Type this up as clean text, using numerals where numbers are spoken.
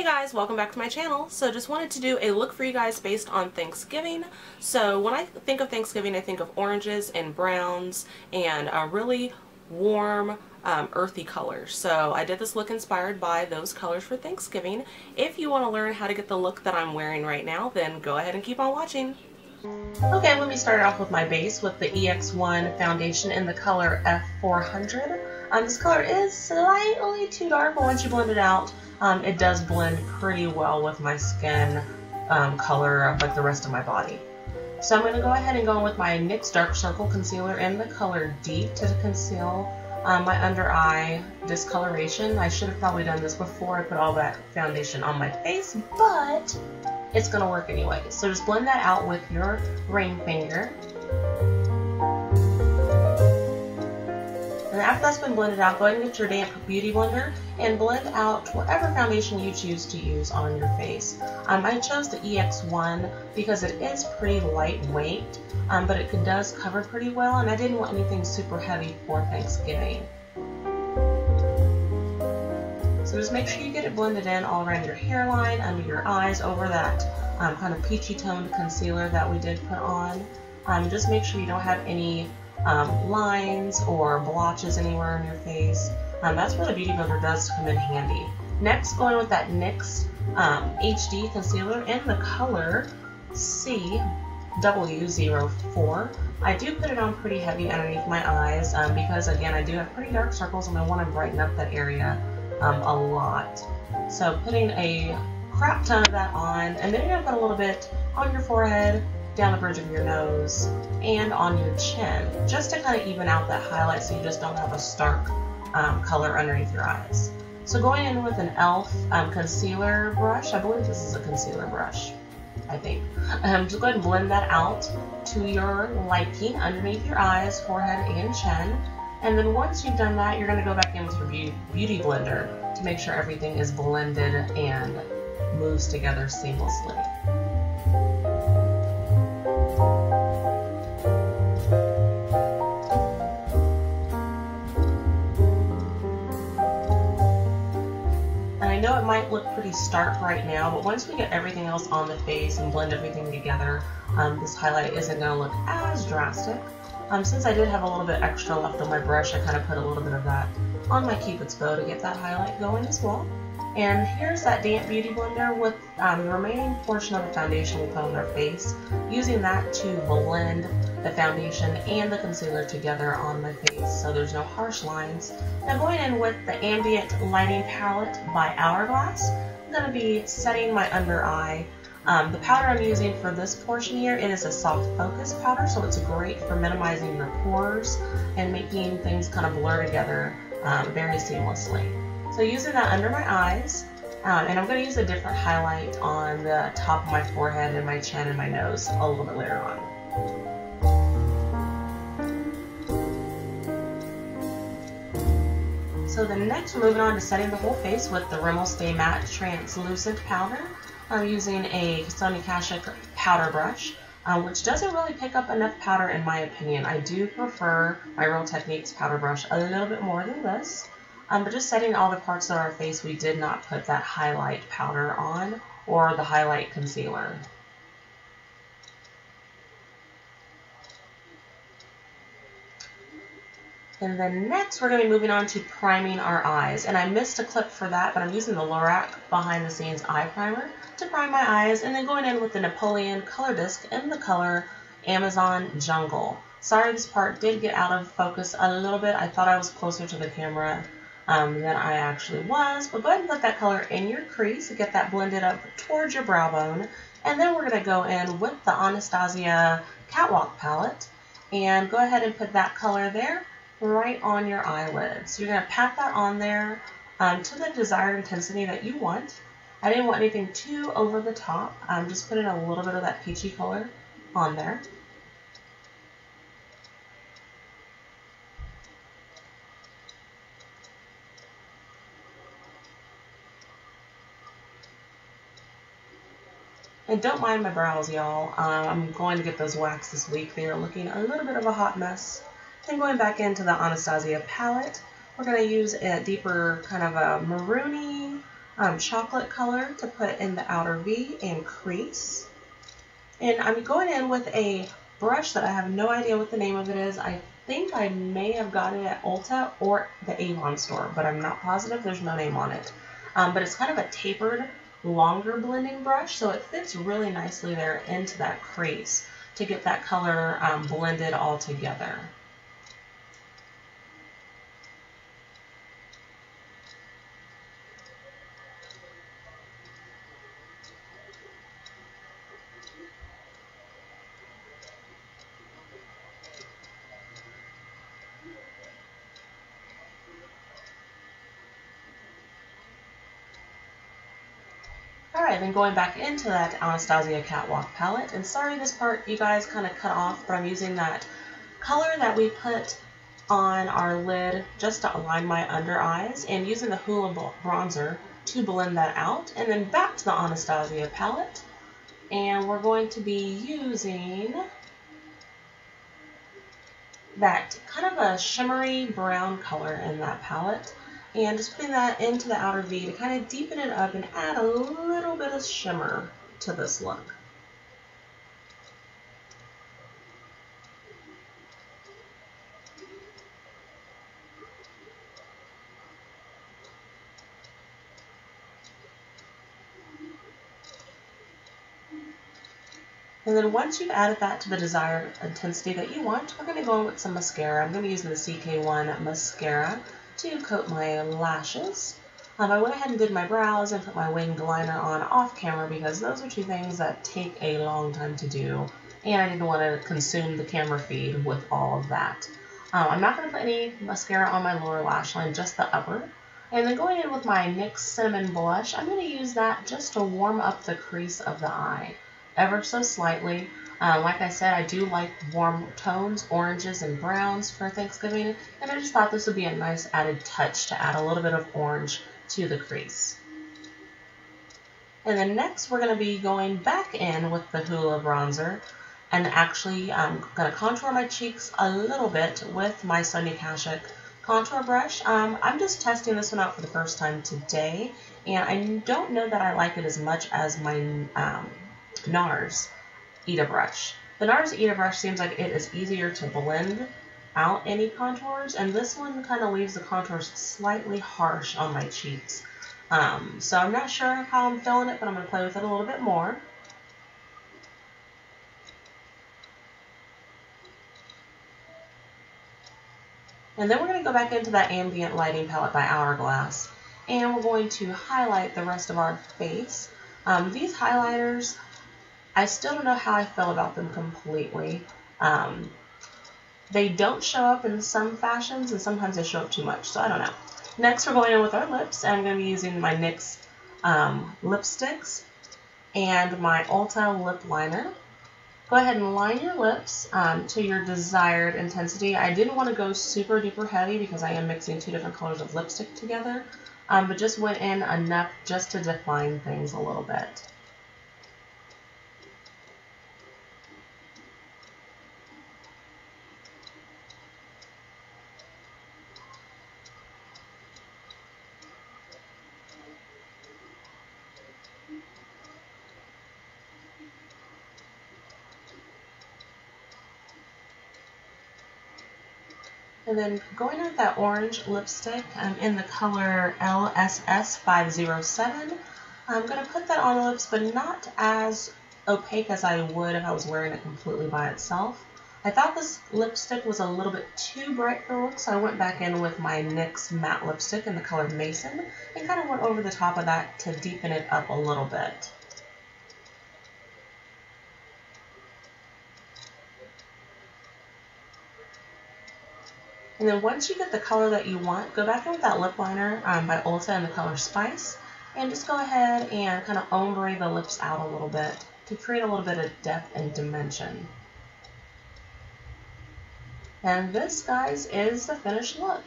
Guys, welcome back to my channel. So just wanted to do a look for you guys based on Thanksgiving. So when I think of Thanksgiving, I think of oranges and browns and a really warm, earthy colors. So I did this look inspired by those colors for Thanksgiving. If you want to learn how to get the look that I'm wearing right now, then go ahead and keep on watching. Okay, let me start off with my base with the EX1 foundation in the color F400. This color is slightly too dark, but once you blend it out, it does blend pretty well with my skin color of like the rest of my body. So I'm going to go ahead and go in with my NYX Dark Circle Concealer in the color Deep to conceal my under eye discoloration. I should have probably done this before I put all that foundation on my face, but it's going to work anyway. So just blend that out with your ring finger. And after that's been blended out, go ahead and get your damp beauty blender and blend out whatever foundation you choose to use on your face. I chose the EX1 because it is pretty lightweight, but it does cover pretty well, and I didn't want anything super heavy for Thanksgiving. So just make sure you get it blended in all around your hairline, under your eyes, over that kind of peachy toned concealer that we did put on. Just make sure you don't have any lines or blotches anywhere on your face. That's where the beauty blender does come in handy. Next, going with that NYX HD concealer in the color CW04. I do put it on pretty heavy underneath my eyes because, again, I do have pretty dark circles and I want to brighten up that area a lot. So putting a crap ton of that on, and then you're going to put a little bit on your forehead, down the bridge of your nose, and on your chin, just to kind of even out that highlight so you just don't have a stark color underneath your eyes. So going in with an e.l.f. Concealer brush, I believe this is a concealer brush, I think. Just go ahead and blend that out to your liking underneath your eyes, forehead, and chin. And then once you've done that, you're going to go back in with your beauty blender to make sure everything is blended and moves together seamlessly. I know it might look pretty stark right now, but once we get everything else on the face and blend everything together, this highlight isn't going to look as drastic. Since I did have a little bit extra left on my brush, I kind of put a little bit of that on my Cupid's bow to get that highlight going as well. And here's that damp beauty blender with the remaining portion of the foundation we put on our face, using that to blend the foundation and the concealer together on my face so there's no harsh lines. Now going in with the Ambient Lighting Palette by Hourglass, I'm going to be setting my under eye. The powder I'm using for this portion here, it is a soft focus powder, so it's great for minimizing your pores and making things kind of blur together very seamlessly. So using that under my eyes, and I'm going to use a different highlight on the top of my forehead and my chin and my nose a little bit later on. So then next we're moving on to setting the whole face with the Rimmel Stay Matte Translucent Powder. I'm using a Sonia Kashuk powder brush, which doesn't really pick up enough powder in my opinion. I do prefer my Real Techniques powder brush a little bit more than this. But just setting all the parts of our face, we did not put that highlight powder on or the highlight concealer. And then next we're going to be moving on to priming our eyes. And I missed a clip for that, but I'm using the Lorac Behind the Scenes Eye Primer to prime my eyes, and then going in with the Napoleon Color Disc in the color Amazon Jungle. Sorry, this part did get out of focus a little bit. I thought I was closer to the camera than I actually was, but go ahead and put that color in your crease to get that blended up towards your brow bone. And then we're going to go in with the Anastasia Catwalk palette and go ahead and put that color there right on your eyelids. So you're going to pat that on there to the desired intensity that you want. I didn't want anything too over the top. Just put in a little bit of that peachy color on there. And don't mind my brows, y'all. I'm going to get those waxed this week. They are looking a little bit of a hot mess. Then going back into the Anastasia palette, we're going to use a deeper kind of a maroony chocolate color to put in the outer V and crease. And I'm going in with a brush that I have no idea what the name of it is. I think I may have got it at Ulta or the Avon store, but I'm not positive. There's no name on it. But it's kind of a tapered, longer blending brush, so it fits really nicely there into that crease to get that color blended all together. Alright, then going back into that Anastasia Catwalk palette, and sorry this part you guys kind of cut off, but I'm using that color that we put on our lid just to align my under eyes, and using the Hoola bronzer to blend that out, and then back to the Anastasia palette, and we're going to be using that kind of a shimmery brown color in that palette, and just putting that into the outer V to kind of deepen it up and add a little bit of shimmer to this look. And then once you've added that to the desired intensity that you want, we're going to go in with some mascara. I'm going to be using the CK1 mascara to coat my lashes. I went ahead and did my brows and put my winged liner on off camera because those are two things that take a long time to do, and I didn't want to consume the camera feed with all of that. I'm not going to put any mascara on my lower lash line, just the upper. And then going in with my NYX Cinnamon Blush, I'm going to use that just to warm up the crease of the eye ever so slightly. Like I said, I do like warm tones, oranges and browns for Thanksgiving, and I just thought this would be a nice added touch to add a little bit of orange to the crease. And then next we're going to be going back in with the Hoola bronzer, and actually I'm going to contour my cheeks a little bit with my Sonia Kashuk contour brush. I'm just testing this one out for the first time today, and I don't know that I like it as much as my NARS Ita brush. The NARS Ita brush seems like it is easier to blend out any contours, and this one kind of leaves the contours slightly harsh on my cheeks. So I'm not sure how I'm feeling it, but I'm going to play with it a little bit more. And then we're going to go back into that ambient lighting palette by Hourglass, and we're going to highlight the rest of our face. These highlighters, I still don't know how I feel about them completely. They don't show up in some fashions, and sometimes they show up too much, so I don't know. Next, we're going in with our lips, and I'm going to be using my NYX lipsticks and my Ulta lip liner. Go ahead and line your lips to your desired intensity. I didn't want to go super duper heavy because I am mixing two different colors of lipstick together, but just went in enough just to define things a little bit. And then going in with that orange lipstick in the color LSS507, I'm going to put that on the lips, but not as opaque as I would if I was wearing it completely by itself. I thought this lipstick was a little bit too bright for looks, so I went back in with my NYX matte lipstick in the color Mason and kind of went over the top of that to deepen it up a little bit. And then once you get the color that you want, go back in with that lip liner by Ulta in the color Spice, and just go ahead and kind of ombre the lips out a little bit to create a little bit of depth and dimension. And this, guys, is the finished look.